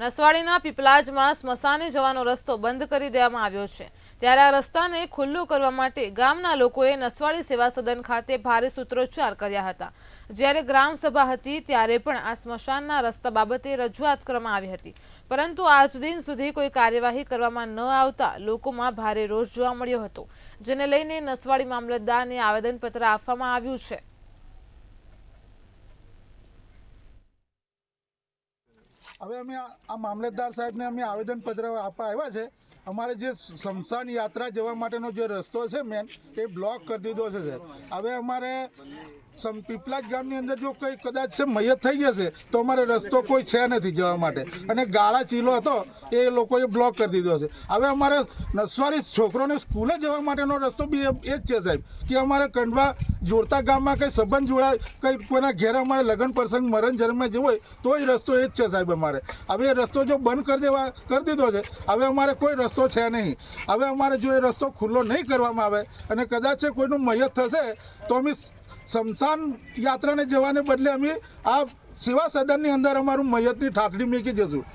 નસવાડીના પીપલાજમાં સ્મશાને જવાનો રસ્તો બંધ કરી દેવામાં આવ્યો છે। ત્યારે આ રસ્તાને ખુલ્લો કરવા માટે ગામના લોકોએ નસવાડી સેવા સદન ખાતે ભારે સૂત્રોચ્ચાર કર્યા હતા। જ્યારે ગ્રામ સભા હતી ત્યારે પણ આ સ્મશાનના રસ્તા બાબતે રજૂઆત કરવામાં આવી હતી, પરંતુ આજ દિન સુધી કોઈ કાર્યવાહી કરવામાં ન આવતા લોકોમાં ભારે રોષ જોવા મળ્યો હતો, જેને લઈને નસવાડી મામલતદારને આવેદનપત્ર આપવામાં આવ્યું છે। હવે અમે આ મામલતદાર સાહેબને અમે આવેદનપત્ર આપવા આવ્યા છે। અમારે જે સ્મશાન યાત્રા જવા માટેનો જે રસ્તો છે મેન એ બ્લોક કરી દીધો છે સર। હવે અમારે પીપલાજ ગામની અંદર જો કોઈ કદાચ છે મયત થઈ જશે તો અમારે રસ્તો કોઈ છે નથી જવા માટે, અને ગાળા ચીલો હતો એ લોકોએ બ્લોક કરી દીધો છે। હવે અમારે નસવાડી છોકરોને સ્કૂલે જવા માટેનો રસ્તો બી એ જ છે સાહેબ, કે અમારે કંડવા જોડતા ગામમાં કંઈ સંબંધ જોડાય, કંઈ કોઈના ઘેર અમારે લગ્ન પ્રસંગ મરણ જન્મ જવું હોય તો એ રસ્તો એ જ છે સાહેબ અમારે। હવે એ રસ્તો જો બંધ કરી દીધો છે, હવે અમારે કોઈ રસ્તો છે નહીં। હવે અમારે જો એ રસ્તો ખુલ્લો નહીં કરવામાં આવે અને કદાચ કોઈનું મયત થશે તો અમે સ્મશાન યાત્રાને જવાને બદલે અમે આ સેવા સદનની અંદર અમારું મયતની ઠાકડી મૂકી જશું।